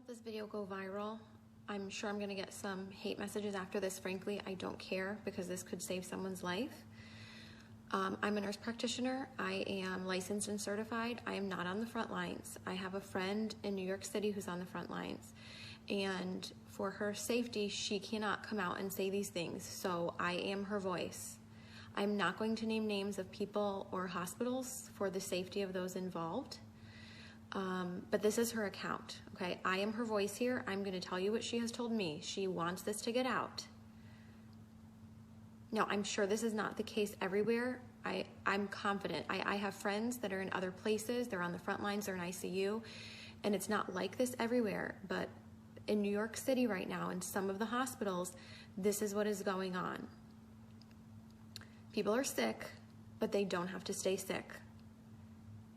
help this video go viral. I'm sure I'm gonna get some hate messages after this. Frankly, I don't care because this could save someone's life. I'm a nurse practitioner. I am licensed and certified. I am not on the front lines. I have a friend in New York City who's on the front lines. And for her safety, she cannot come out and say these things. So I am her voice. I'm not going to name names of people or hospitals for the safety of those involved. But this is her account, okay? I am her voice here. I'm gonna tell you what she has told me. She wants this to get out. Now, I'm sure this is not the case everywhere. I'm confident. I have friends that are in other places. They're on the front lines, they're in ICU, and it's not like this everywhere. But in New York City right now, in some of the hospitals, this is what is going on. People are sick, but they don't have to stay sick.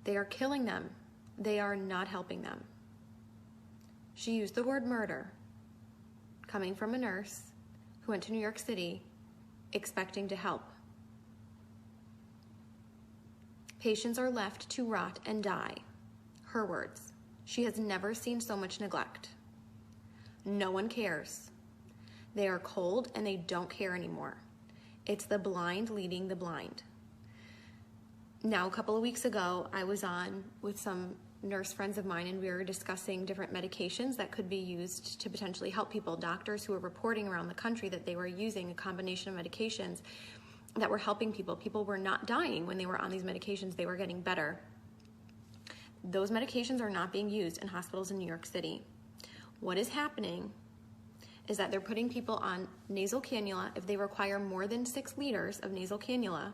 They are killing them. They are not helping them. She used the word murder, coming from a nurse who went to New York City expecting to help. Patients are left to rot and die. Her words. She has never seen so much neglect. No one cares. They are cold and they don't care anymore. It's the blind leading the blind. Now, a couple of weeks ago, I was on with some nurse friends of mine and we were discussing different medications that could be used to potentially help people. Doctors who were reporting around the country that they were using a combination of medications that were helping people. People were not dying when they were on these medications. They were getting better. Those medications are not being used in hospitals in New York City. What is happening is that they're putting people on nasal cannula. If they require more than 6 liters of nasal cannula,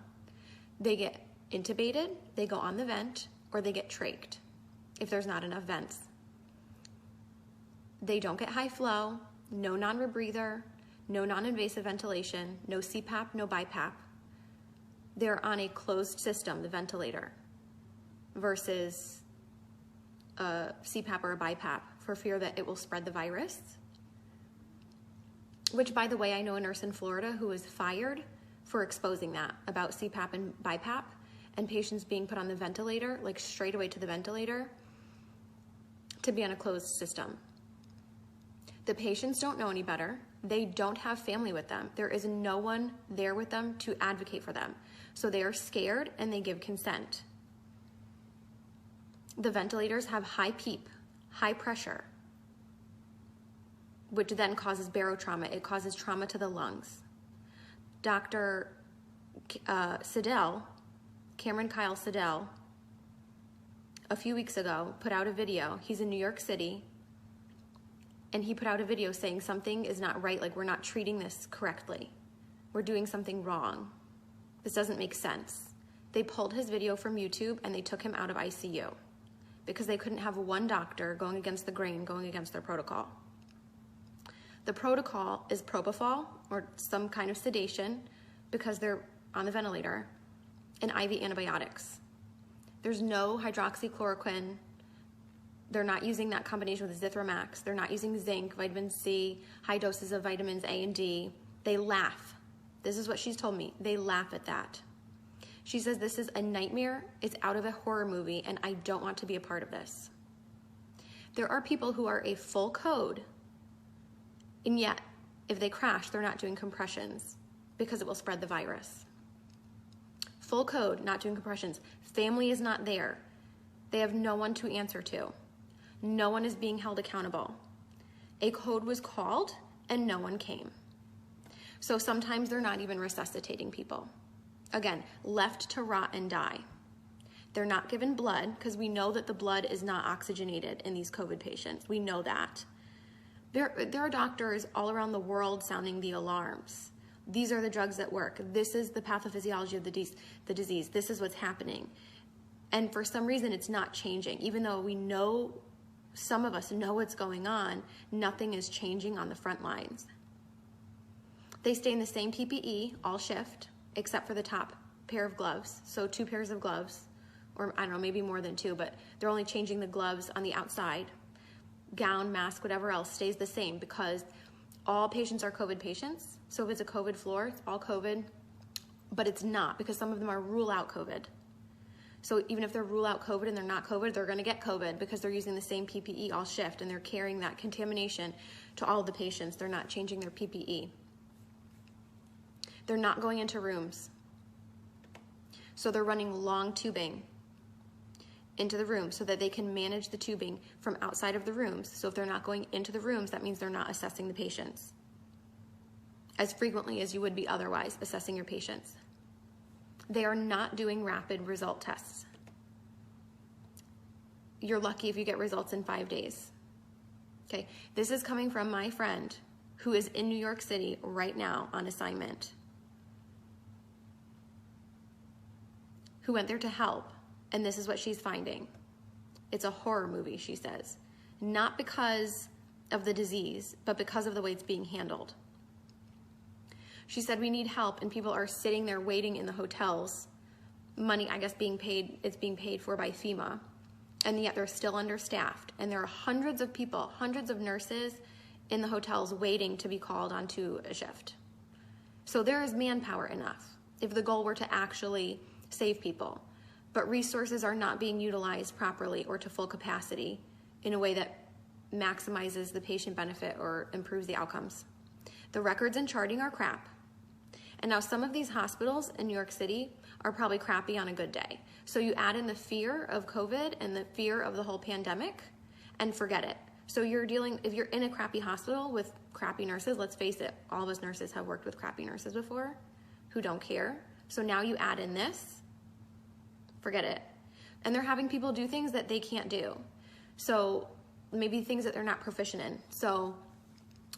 they get intubated, they go on the vent, or they get trached if there's not enough vents. They don't get high flow, no non-rebreather, no non-invasive ventilation, no CPAP, no BiPAP. They're on a closed system, the ventilator, versus a CPAP or a BiPAP for fear that it will spread the virus. Which, by the way, I know a nurse in Florida who was fired for exposing that about CPAP and BiPAP and patients being put on the ventilator, like straight away to the ventilator, to be on a closed system. The patients don't know any better. They don't have family with them. There is no one there with them to advocate for them. So they are scared and they give consent. The ventilators have high PEEP, high pressure, which then causes barotrauma. It causes trauma to the lungs. Dr. Siddell, Cameron Kyle Siddell, a few weeks ago, put out a video. He's in New York City, and he put out a video saying something is not right, like we're not treating this correctly. We're doing something wrong. This doesn't make sense. They pulled his video from YouTube and they took him out of ICU because they couldn't have one doctor going against the grain, going against their protocol. The protocol is propofol or some kind of sedation because they're on the ventilator, and IV antibiotics. There's no hydroxychloroquine. They're not using that combination with Zithromax. They're not using zinc, vitamin C, high doses of vitamins A and D. They laugh. This is what she's told me. They laugh at that. She says this is a nightmare. It's out of a horror movie, and I don't want to be a part of this. There are people who are a full code, and yet if they crash, they're not doing compressions because it will spread the virus. Full code, not doing compressions. Family is not there. They have no one to answer to. No one is being held accountable. A code was called and no one came. So sometimes they're not even resuscitating people. Again, left to rot and die. They're not given blood because we know that the blood is not oxygenated in these COVID patients. We know that. There are doctors all around the world sounding the alarms. These are the drugs that work. This is the pathophysiology of the disease. This is what's happening. And for some reason, it's not changing. Even though we know, some of us know what's going on, nothing is changing on the front lines. They stay in the same PPE all shift, except for the top pair of gloves. So 2 pairs of gloves, or I don't know, maybe more than 2, but they're only changing the gloves on the outside. Gown, mask, whatever else stays the same because all patients are COVID patients. So if it's a COVID floor, it's all COVID, but it's not because some of them are rule out COVID. So even if they rule out COVID and they're not COVID, they're going to get COVID because they're using the same PPE all shift and they're carrying that contamination to all of the patients. They're not changing their PPE. They're not going into rooms. So they're running long tubing into the room so that they can manage the tubing from outside of the rooms. So if they're not going into the rooms, that means they're not assessing the patients as frequently as you would be otherwise assessing your patients. They are not doing rapid result tests. You're lucky if you get results in 5 days. Okay, this is coming from my friend who is in New York City right now on assignment, who went there to help, and this is what she's finding. It's a horror movie, she says. Not because of the disease, but because of the way it's being handled. She said, we need help, and people are sitting there waiting in the hotels. Money, I guess, it's being paid for by FEMA, and yet they're still understaffed. And there are hundreds of people, hundreds of nurses in the hotels waiting to be called onto a shift. So there is manpower enough if the goal were to actually save people. But resources are not being utilized properly or to full capacity in a way that maximizes the patient benefit or improves the outcomes. The records and charting are crap. And now some of these hospitals in New York City are probably crappy on a good day. So you add in the fear of COVID and the fear of the whole pandemic and forget it. So if you're in a crappy hospital with crappy nurses, let's face it, all of us nurses have worked with crappy nurses before who don't care. So now you add in this, forget it. And they're having people do things that they can't do. So maybe things that they're not proficient in. So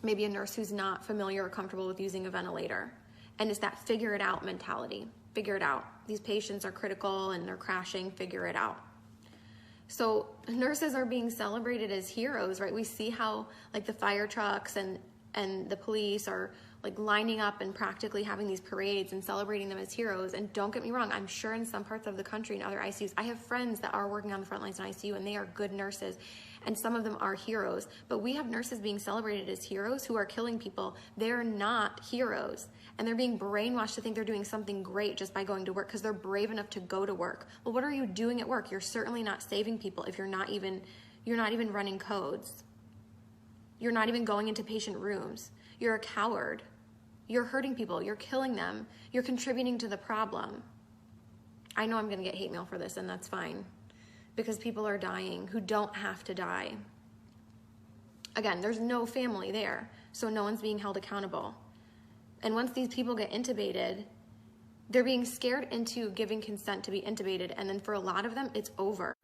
maybe a nurse who's not familiar or comfortable with using a ventilator. And it's that figure it out mentality. Figure it out. These patients are critical and they're crashing, figure it out. So nurses are being celebrated as heroes, right? We see how like the fire trucks and the police are like lining up and practically having these parades and celebrating them as heroes. And don't get me wrong, I'm sure in some parts of the country and other ICUs, I have friends that are working on the front lines in ICU and they are good nurses. And some of them are heroes, but we have nurses being celebrated as heroes who are killing people. They're not heroes. And they're being brainwashed to think they're doing something great just by going to work because they're brave enough to go to work. Well, what are you doing at work? You're certainly not saving people if you're not even running codes. You're not even going into patient rooms. You're a coward. You're hurting people. You're killing them. You're contributing to the problem. I know I'm going to get hate mail for this, and that's fine, because people are dying who don't have to die. Again, there's no family there, so no one's being held accountable. And once these people get intubated, they're being scared into giving consent to be intubated, and then for a lot of them, it's over.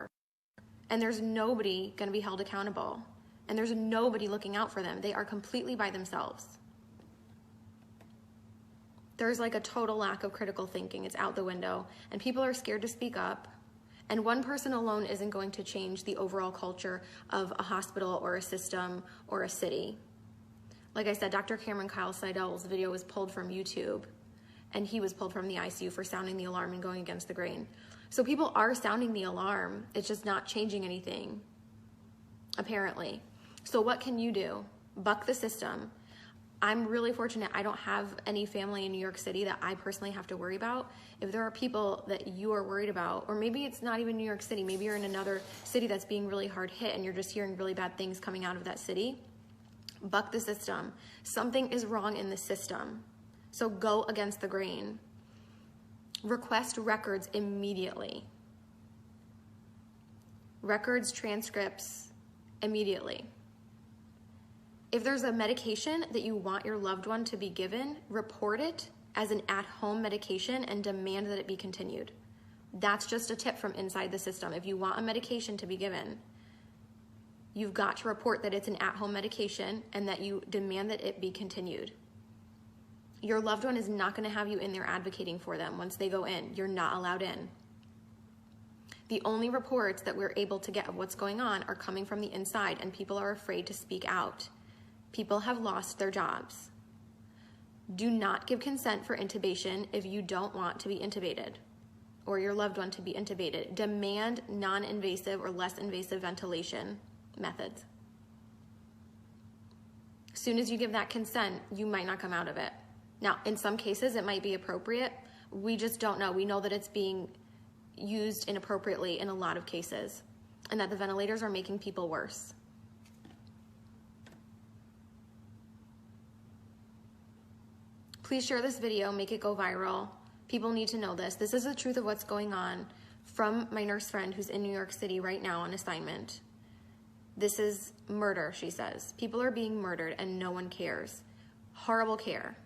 And there's nobody going to be held accountable. And there's nobody looking out for them. They are completely by themselves. There's like a total lack of critical thinking. It's out the window. And people are scared to speak up. And one person alone isn't going to change the overall culture of a hospital or a system or a city. Like I said, Dr. Cameron Kyle Seidel's video was pulled from YouTube. And he was pulled from the ICU for sounding the alarm and going against the grain. So people are sounding the alarm. It's just not changing anything, apparently. So what can you do? Buck the system. I'm really fortunate I don't have any family in New York City that I personally have to worry about. If there are people that you are worried about, or maybe it's not even New York City, maybe you're in another city that's being really hard hit and you're just hearing really bad things coming out of that city, buck the system. Something is wrong in the system. So go against the grain. Request records immediately. Records, transcripts, immediately. If there's a medication that you want your loved one to be given, report it as an at-home medication and demand that it be continued. That's just a tip from inside the system. If you want a medication to be given, you've got to report that it's an at-home medication and that you demand that it be continued. Your loved one is not going to have you in there advocating for them once they go in. You're not allowed in. The only reports that we're able to get of what's going on are coming from the inside, and people are afraid to speak out. People have lost their jobs. Do not give consent for intubation if you don't want to be intubated or your loved one to be intubated. Demand non-invasive or less invasive ventilation methods. As soon as you give that consent, you might not come out of it. Now, in some cases, it might be appropriate. We just don't know. We know that it's being used inappropriately in a lot of cases, and that the ventilators are making people worse. Please share this video, make it go viral. People need to know this. This is the truth of what's going on from my nurse friend who's in New York City right now on assignment. This is murder, she says. People are being murdered and no one cares. Horrible care.